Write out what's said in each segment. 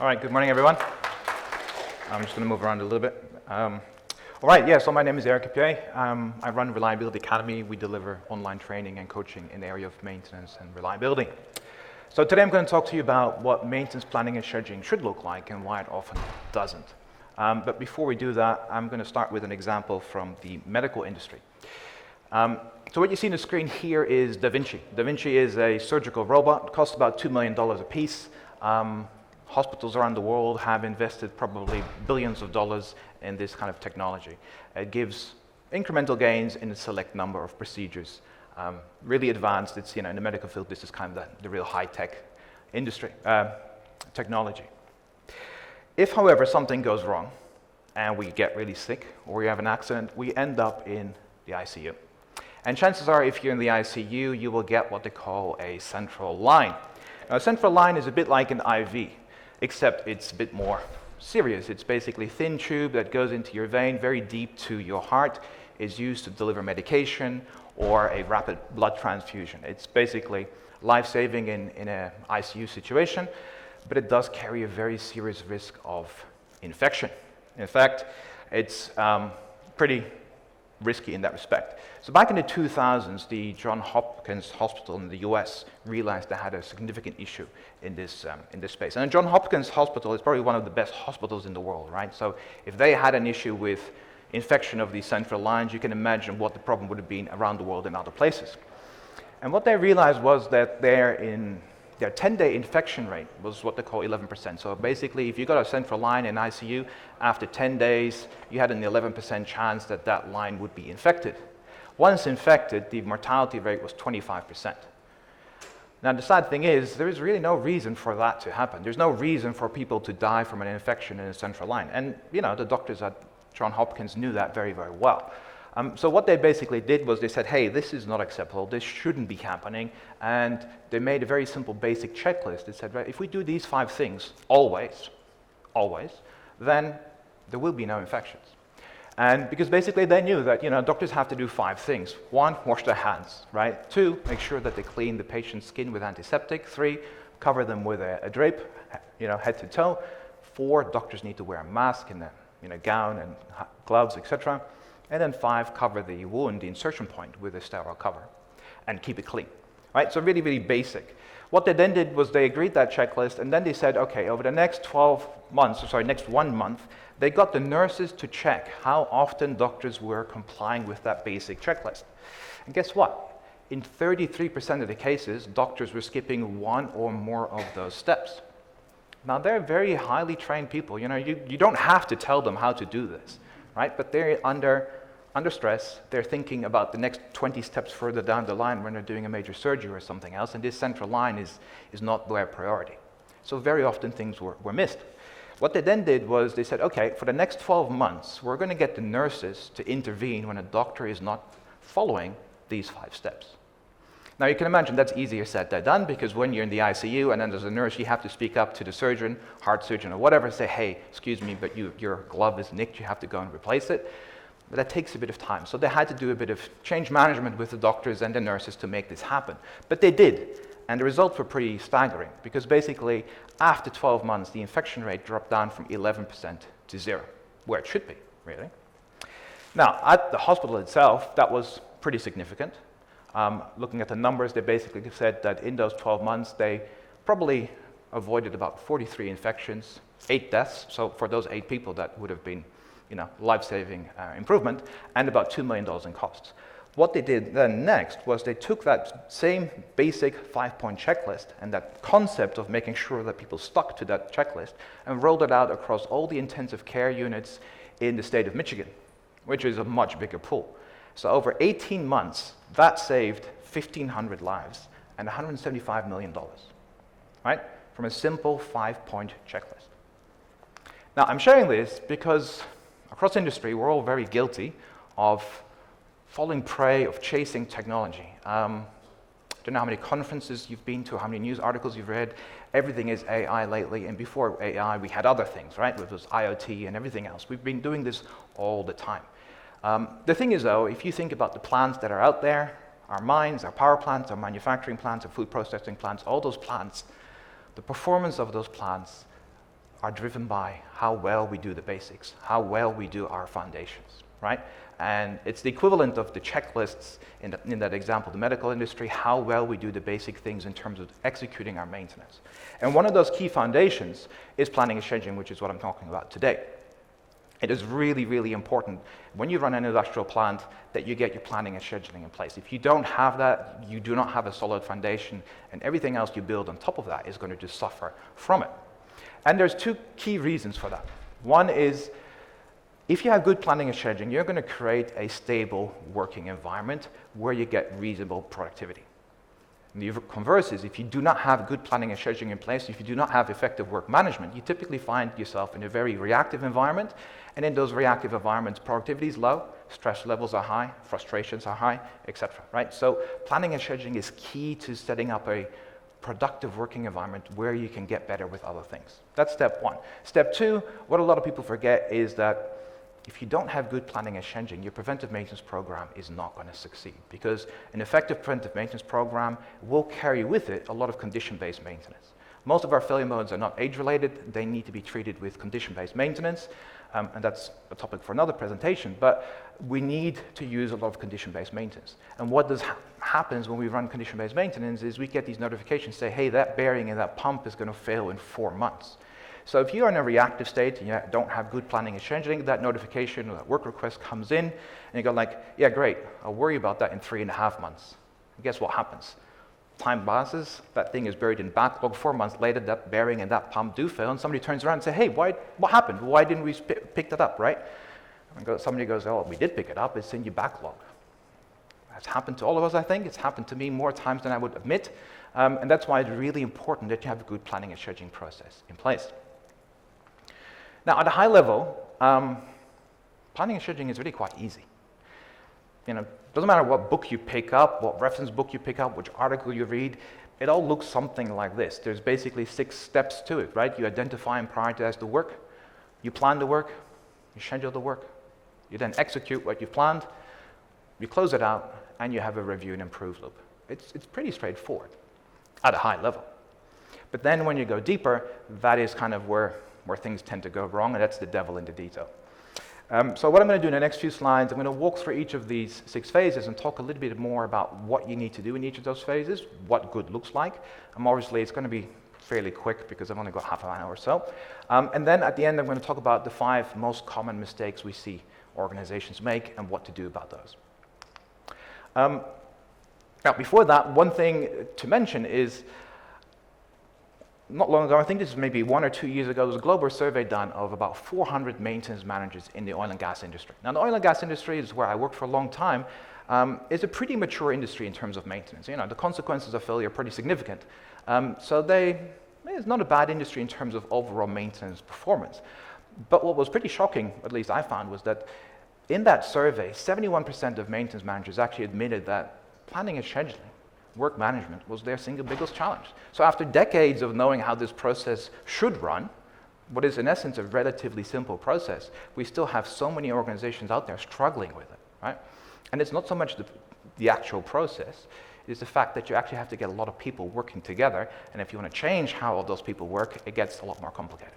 All right, good morning, everyone. I'm just going to move around a little bit. All right, yeah, so my name is Erik Hupje. I run Reliability Academy. We deliver online training and coaching in the area of maintenance and reliability. So today I'm going to talk to you about what maintenance planning and scheduling should look like and why it often doesn't. But before we do that, I'm going to start with an example from the medical industry. So what you see on the screen here is Da Vinci. Da Vinci is a surgical robot. It costs about $2 million a piece. Hospitals around the world have invested probably billions of dollars in this kind of technology. It gives incremental gains in a select number of procedures. Really advanced. It's, in the medical field, this is kind of the real high-tech industry, technology. If, however, something goes wrong and we get really sick or we have an accident, we end up in the ICU. And chances are, if you're in the ICU, you will get what they call a central line. Now, a central line is a bit like an IV, except it's a bit more serious. It's basically a thin tube that goes into your vein, very deep to your heart, is used to deliver medication or a rapid blood transfusion. It's basically life-saving in an ICU situation, but it does carry a very serious risk of infection. In fact, it's pretty risky in that respect. So back in the 2000s, the Johns Hopkins Hospital in the US realized they had a significant issue in this space. And the Johns Hopkins Hospital is probably one of the best hospitals in the world, right? So if they had an issue with infection of these central lines, you can imagine what the problem would have been around the world in other places. And what they realized was that their 10-day infection rate was what they call 11%. So basically, if you got a central line in ICU, after 10 days, you had an 11% chance that that line would be infected. Once infected, the mortality rate was 25%. Now, the sad thing is, there is really no reason for that to happen. There's no reason for people to die from an infection in a central line. And, the doctors at Johns Hopkins knew that very, very well. So what they basically did was they said, hey, this is not acceptable, this shouldn't be happening, and they made a very simple basic checklist. They said, right, if we do these 5 things always, then there will be no infections. And because basically they knew that, doctors have to do 5 things. 1, wash their hands, right? 2, make sure that they clean the patient's skin with antiseptic. 3, cover them with a drape, head to toe. 4, doctors need to wear a mask and a gown and gloves, etc. And then 5, cover the wound, the insertion point, with a sterile cover and keep it clean, right? So really, really basic. What they then did was they agreed that checklist, and then they said, okay, over the next 1 month, they got the nurses to check how often doctors were complying with that basic checklist. And guess what? In 33% of the cases, doctors were skipping 1 or more of those steps. Now, they're very highly trained people. You don't have to tell them how to do this, right? But they're under stress. They're thinking about the next 20 steps further down the line when they're doing a major surgery or something else, and this central line is not their priority. So very often things were missed. What they then did was they said, okay, for the next 12 months, we're going to get the nurses to intervene when a doctor is not following these 5 steps. Now, you can imagine that's easier said than done, because when you're in the ICU and then there's a nurse, you have to speak up to the surgeon, heart surgeon, or whatever, say, hey, excuse me, but your glove is nicked, you have to go and replace it. But that takes a bit of time. So they had to do a bit of change management with the doctors and the nurses to make this happen. But they did, and the results were pretty staggering, because basically, after 12 months, the infection rate dropped down from 11% to 0, where it should be, really. Now, at the hospital itself, that was pretty significant. Looking at the numbers, they basically said that in those 12 months, they probably avoided about 43 infections, 8 deaths. So for those 8 people, that would have been, life-saving improvement, and about $2 million in costs. What they did then next was they took that same basic 5-point checklist and that concept of making sure that people stuck to that checklist and rolled it out across all the intensive care units in the state of Michigan, which is a much bigger pool. So over 18 months, that saved 1,500 lives and $175 million, right? From a simple 5-point checklist. Now, I'm sharing this because across industry, we're all very guilty of falling prey of chasing technology. I don't know how many conferences you've been to, how many news articles you've read. Everything is AI lately, and before AI, we had other things, right? It was IoT and everything else. We've been doing this all the time. The thing is, though, if you think about the plants that are out there, our mines, our power plants, our manufacturing plants, our food processing plants, all those plants, the performance of those plants are driven by how well we do the basics, how well we do our foundations, right? And it's the equivalent of the checklists in that example, the medical industry, how well we do the basic things in terms of executing our maintenance. And one of those key foundations is planning and scheduling, which is what I'm talking about today. It is really, really important when you run an industrial plant that you get your planning and scheduling in place. If you don't have that, you do not have a solid foundation, and everything else you build on top of that is going to just suffer from it. And there's two key reasons for that. One is, if you have good planning and scheduling, you're going to create a stable working environment where you get reasonable productivity. And the converse is, if you do not have good planning and scheduling in place, if you do not have effective work management, you typically find yourself in a very reactive environment, and in those reactive environments, productivity is low, stress levels are high, frustrations are high, etc. Right? So planning and scheduling is key to setting up a productive working environment where you can get better with other things. That's step one. Step two, what a lot of people forget is that if you don't have good planning and scheduling, your preventive maintenance program is not going to succeed, because an effective preventive maintenance program will carry with it a lot of condition-based maintenance. Most of our failure modes are not age-related. They need to be treated with condition-based maintenance, and that's a topic for another presentation, but we need to use a lot of condition-based maintenance. And what happens when we run condition-based maintenance is we get these notifications say, hey, that bearing in that pump is going to fail in 4 months. So if you're in a reactive state and you don't have good planning and scheduling, that notification or that work request comes in, and you go like, yeah, great, I'll worry about that in 3.5 months. And guess what happens? Time passes, that thing is buried in backlog. 4 months later, that bearing and that pump do fail, and somebody turns around and says, hey, what happened? Why didn't we pick that up, right? And somebody goes, oh, we did pick it up, it's in your backlog. That's happened to all of us, I think. It's happened to me more times than I would admit, and that's why it's really important that you have a good planning and scheduling process in place. Now, at a high level, planning and scheduling is really quite easy. Doesn't matter what book you pick up, what reference book you pick up, which article you read, it all looks something like this. There's basically 6 steps to it, right? You identify and prioritize the work, you plan the work, you schedule the work, you then execute what you've planned, you close it out, and you have a review and improve loop. It's pretty straightforward at a high level. But then when you go deeper, that is kind of where things tend to go wrong, and that's the devil in the detail. So what I'm going to do in the next few slides, I'm going to walk through each of these 6 phases and talk a little bit more about what you need to do in each of those phases, what good looks like. Obviously, it's going to be fairly quick because I've only got half an hour or so. And then at the end, I'm going to talk about the 5 most common mistakes we see organizations make and what to do about those. Now, before that, one thing to mention is, not long ago, I think this is maybe 1 or 2 years ago, there was a global survey done of about 400 maintenance managers in the oil and gas industry. Now, the oil and gas industry is where I worked for a long time. It's a pretty mature industry in terms of maintenance. The consequences of failure are pretty significant. It's not a bad industry in terms of overall maintenance performance. But what was pretty shocking, at least I found, was that in that survey, 71% of maintenance managers actually admitted that planning and scheduling, work management, was their single biggest challenge. So after decades of knowing how this process should run, what is in essence a relatively simple process, we still have so many organizations out there struggling with it, right? And it's not so much the actual process, it's the fact that you actually have to get a lot of people working together, and if you want to change how all those people work, it gets a lot more complicated.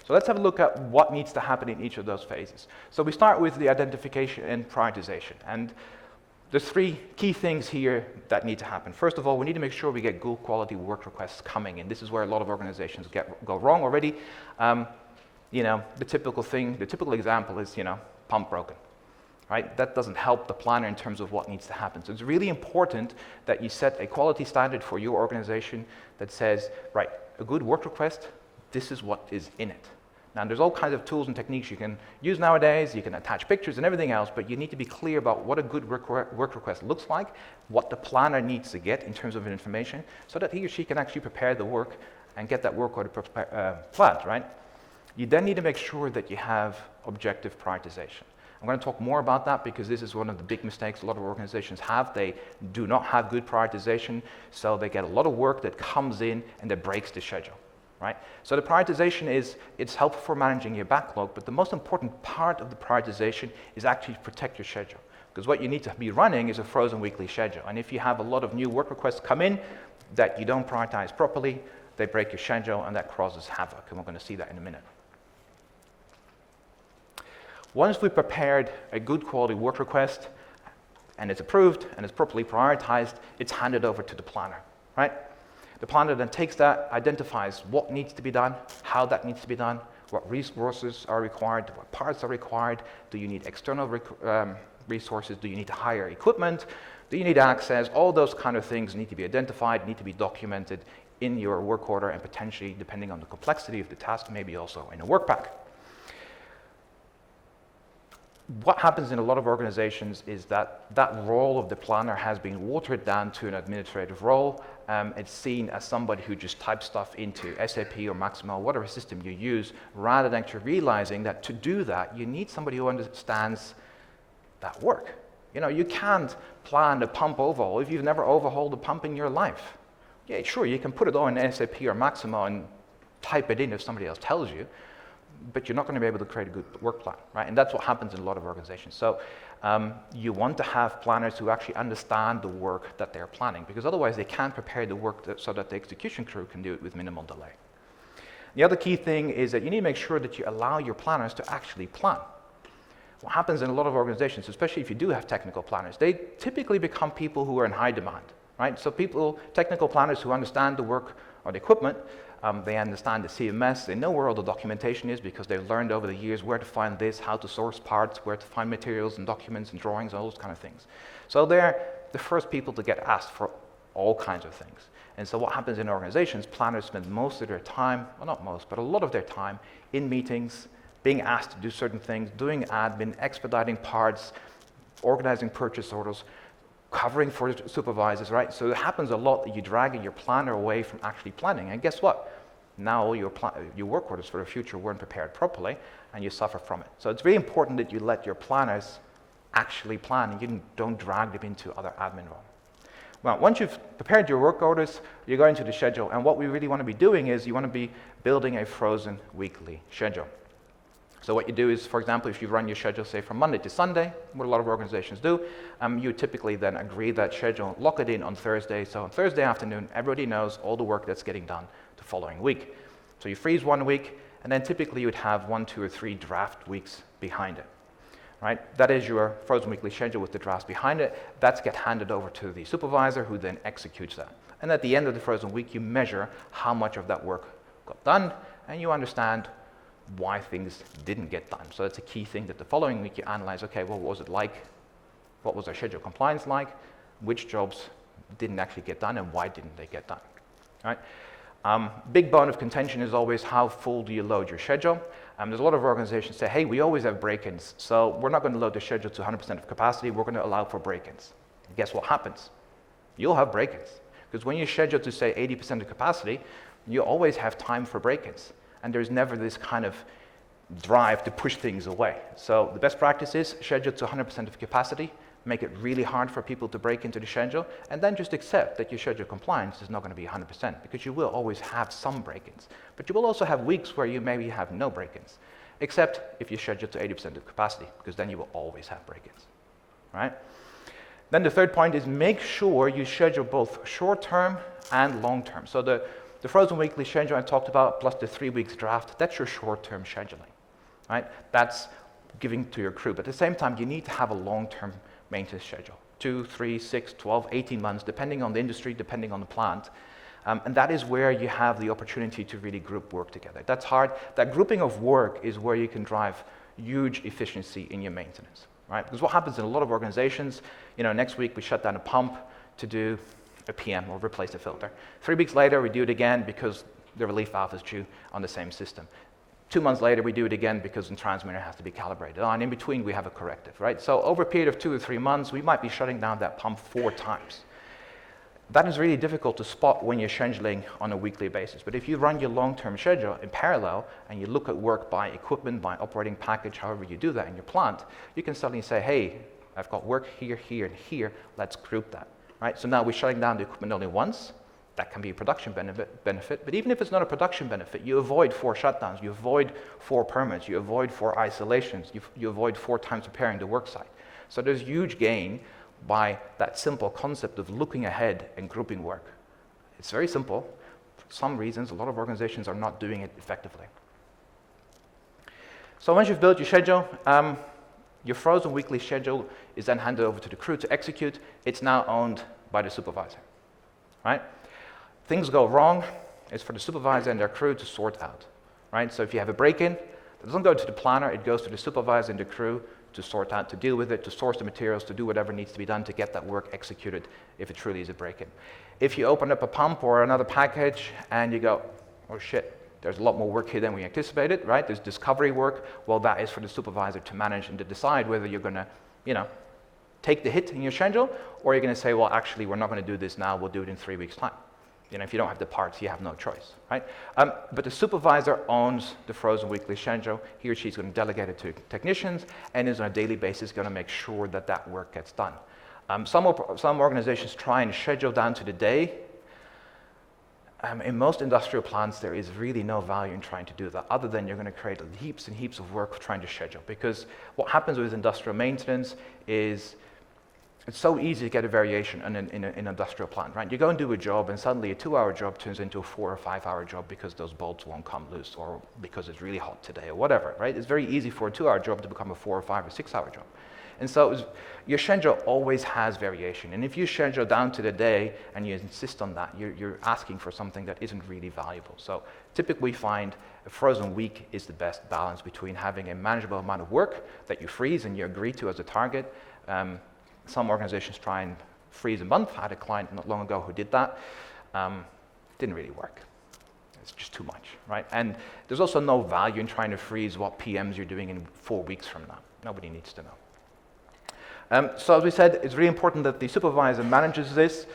So let's have a look at what needs to happen in each of those phases. So we start with the identification and prioritization. And there's 3 key things here that need to happen. First of all, we need to make sure we get good quality work requests coming in. This is where a lot of organizations go wrong already. The typical example is, pump broken, right? That doesn't help the planner in terms of what needs to happen. So it's really important that you set a quality standard for your organization that says, right, a good work request, this is what is in it. Now, there's all kinds of tools and techniques you can use nowadays. You can attach pictures and everything else, but you need to be clear about what a good work request looks like, what the planner needs to get in terms of information, so that he or she can actually prepare the work and get that work order planned, right? You then need to make sure that you have objective prioritization. I'm going to talk more about that because this is one of the big mistakes a lot of organizations have. They do not have good prioritization, so they get a lot of work that comes in and that breaks the schedule. Right? So the prioritization it's helpful for managing your backlog, but the most important part of the prioritization is actually to protect your schedule. Because what you need to be running is a frozen weekly schedule. And if you have a lot of new work requests come in that you don't prioritize properly, they break your schedule, and that causes havoc, and we're going to see that in a minute. Once we've prepared a good quality work request, and it's approved, and it's properly prioritized, it's handed over to the planner, right? The planner then takes that, identifies what needs to be done, how that needs to be done, what resources are required, what parts are required, do you need external resources, do you need to hire equipment, do you need access, all those kind of things need to be identified, need to be documented in your work order, and potentially, depending on the complexity of the task, maybe also in a work pack. What happens in a lot of organizations is that role of the planner has been watered down to an administrative role. It's seen as somebody who just types stuff into SAP or Maximo, whatever system you use, rather than actually realizing that to do that, you need somebody who understands that work. You know, you can't plan a pump overhaul if you've never overhauled a pump in your life. Yeah, sure, you can put it all in SAP or Maximo and type it in if somebody else tells you, but you're not going to be able to create a good work plan, right? And that's what happens in a lot of organizations. So you want to have planners who actually understand the work that they're planning, because otherwise they can't prepare the work so that the execution crew can do it with minimal delay. The other key thing is that you need to make sure that you allow your planners to actually plan. What happens in a lot of organizations, especially if you do have technical planners, they typically become people who are in high demand, right? So technical planners who understand the work or the equipment, they understand the CMS, they know where all the documentation is because they've learned over the years where to find this, how to source parts, where to find materials and documents and drawings, all those kind of things. So they're the first people to get asked for all kinds of things. And so what happens in organizations, planners spend most of their time, well not most, but a lot of their time in meetings, being asked to do certain things, doing admin, expediting parts, organizing purchase orders, covering for supervisors, right? So it happens a lot that you drag your planner away from actually planning. And guess what? Now all your work orders for the future weren't prepared properly, and you suffer from it. So it's really important that you let your planners actually plan, and you don't drag them into other admin role. Well, once you've prepared your work orders, you go into the schedule, and what we really want to be doing is you want to be building a frozen weekly schedule. So what you do is, for example, if you run your schedule, say, from Monday to Sunday, what a lot of organizations do, you typically then agree that schedule, lock it in on Thursday. So on Thursday afternoon, everybody knows all the work that's getting done the following week. So you freeze 1 week, and then typically you would have 1, 2, or 3 draft weeks behind it. Right? That is your frozen weekly schedule with the drafts behind it. That's get handed over to the supervisor, who then executes that. And at the end of the frozen week, you measure how much of that work got done, and you understand why things didn't get done. So that's a key thing, that the following week you analyze, okay, well, what was it like? What was our schedule compliance like? Which jobs didn't actually get done, and why didn't they get done? Right? Big bone of contention is always, how full do you load your schedule? There's a lot of organizations say, hey, we always have break-ins, so we're not going to load the schedule to 100% of capacity, we're going to allow for break-ins. Guess what happens? You'll have break-ins. Because when you schedule to, say, 80% of capacity, you always have time for break-ins. And there's never this kind of drive to push things away. So the best practice is schedule to 100% of capacity, make it really hard for people to break into the schedule, and then just accept that your schedule compliance is not going to be 100%, because you will always have some break-ins. But you will also have weeks where you maybe have no break-ins, except if you schedule to 80% of capacity, because then you will always have break-ins, right? Then the third point is, make sure you schedule both short-term and long-term. So the frozen weekly schedule I talked about, plus the 3 weeks draft, that's your short-term scheduling, right? That's giving to your crew. But at the same time, you need to have a long-term maintenance schedule, 2, 3, 6, 12, 18 months, depending on the industry, depending on the plant. And that is where you have the opportunity to really group work together. That's hard. That grouping of work is where you can drive huge efficiency in your maintenance, right? Because what happens in a lot of organizations, next week we shut down a pump to do a PM or replace the filter. 3 weeks later, we do it again because the relief valve is due on the same system. 2 months later, we do it again because the transmitter has to be calibrated. And in between, we have a corrective, right? So over a period of 2 or 3 months, we might be shutting down that pump 4 times. That is really difficult to spot when you're scheduling on a weekly basis. But if you run your long-term schedule in parallel, and you look at work by equipment, by operating package, however you do that in your plant, you can suddenly say, hey, I've got work here, here, and here, let's group that. Right? So now we're shutting down the equipment only once. That can be a production benefit, but even if it's not a production benefit, you avoid 4 shutdowns, you avoid 4 permits, you avoid 4 isolations, you avoid 4 times preparing the work site. So there's huge gain by that simple concept of looking ahead and grouping work. It's very simple. some reasons, a lot of organizations are not doing it effectively. So once you've built your schedule, your frozen weekly schedule is then handed over to the crew to execute. It's now owned by the supervisor, right? Things go wrong, it's for the supervisor and their crew to sort out, right? So if you have a break-in, it doesn't go to the planner, it goes to the supervisor and the crew to sort out, to deal with it, to source the materials, to do whatever needs to be done to get that work executed if it truly is a break-in. If you open up a pump or another package and you go, oh shit, there's a lot more work here than we anticipated, right? There's discovery work. Well, that is for the supervisor to manage and to decide whether you're gonna, take the hit in your schedule, or you're gonna say, well, actually, we're not gonna do this now, we'll do it in 3 weeks' time. If you don't have the parts, you have no choice, right? But the supervisor owns the frozen weekly schedule. He or she's gonna delegate it to technicians, and is on a daily basis gonna make sure that that work gets done. Some organizations try and schedule down to the day. In most industrial plants, there is really no value in trying to do that, other than you're going to create heaps and heaps of work trying to schedule. Because what happens with industrial maintenance is it's so easy to get a variation in an industrial plant, right? You go and do a job, and suddenly a 2-hour job turns into a 4 or 5-hour job because those bolts won't come loose, or because it's really hot today, or whatever, right? It's very easy for a 2-hour job to become a 4 or 5 or 6-hour job. And so your schedule always has variation. And if you schedule down to the day and you insist on that, you're asking for something that isn't really valuable. So typically we find a frozen week is the best balance between having a manageable amount of work that you freeze and you agree to as a target. Some organizations try and freeze a month. I had a client not long ago who did that. Didn't really work. It's just too much, right? And there's also no value in trying to freeze what PMs you're doing in 4 weeks from now. Nobody needs to know. So as we said, it's really important that the supervisor manages this.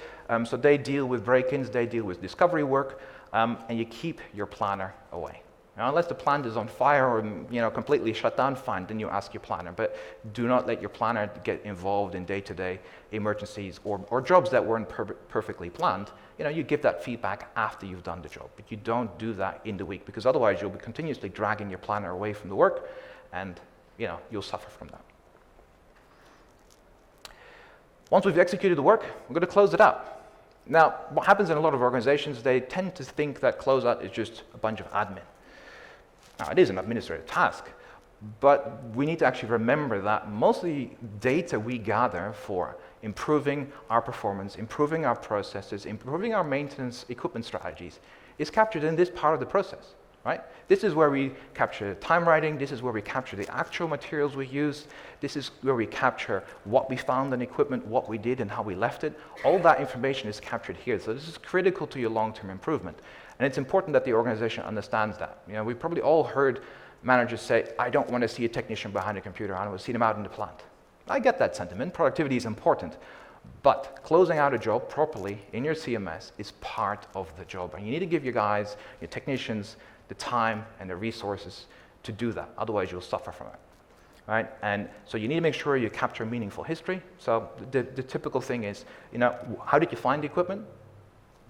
So they deal with break-ins, they deal with discovery work, and you keep your planner away. Now, unless the plant is on fire or completely shut down, fine, then you ask your planner. But do not let your planner get involved in day-to-day emergencies or jobs that weren't perfectly planned. You give that feedback after you've done the job, but you don't do that in the week, because otherwise you'll be continuously dragging your planner away from the work, and you'll suffer from that. Once we've executed the work, we're going to close it out. Now, what happens in a lot of organizations, they tend to think that closeout is just a bunch of admin. Now, it is an administrative task, but we need to actually remember that most of the data we gather for improving our performance, improving our processes, improving our maintenance equipment strategies is captured in this part of the process. Right? This is where we capture time writing, this is where we capture the actual materials we use, this is where we capture what we found in equipment, what we did and how we left it. All that information is captured here, so this is critical to your long-term improvement. And it's important that the organization understands that. We've probably all heard managers say, I don't want to see a technician behind a computer, I want to see them out in the plant. I get that sentiment, productivity is important, but closing out a job properly in your CMS is part of the job, and you need to give your guys, your technicians, the time and the resources to do that. Otherwise, you'll suffer from it, right? And so you need to make sure you capture meaningful history. So the typical thing is, how did you find the equipment?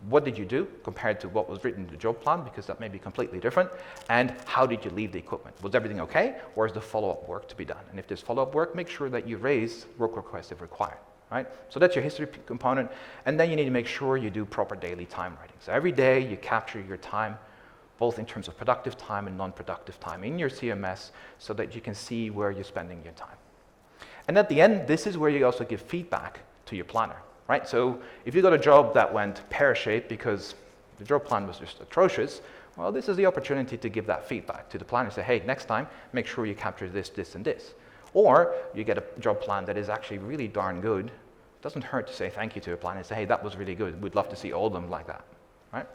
What did you do compared to what was written in the job plan? Because that may be completely different. And how did you leave the equipment? Was everything okay? Or is there follow-up work to be done? And if there's follow-up work, make sure that you raise work requests if required, right? So that's your history component. And then you need to make sure you do proper daily time writing. So every day you capture your time, both in terms of productive time and non-productive time in your CMS, so that you can see where you're spending your time. And at the end, this is where you also give feedback to your planner, right? So if you got a job that went pear-shaped because the job plan was just atrocious, well, this is the opportunity to give that feedback to the planner. Say, hey, next time, make sure you capture this, this, and this. Or you get a job plan that is actually really darn good. It doesn't hurt to say thank you to a planner and say, hey, that was really good. We'd love to see all of them like that, right?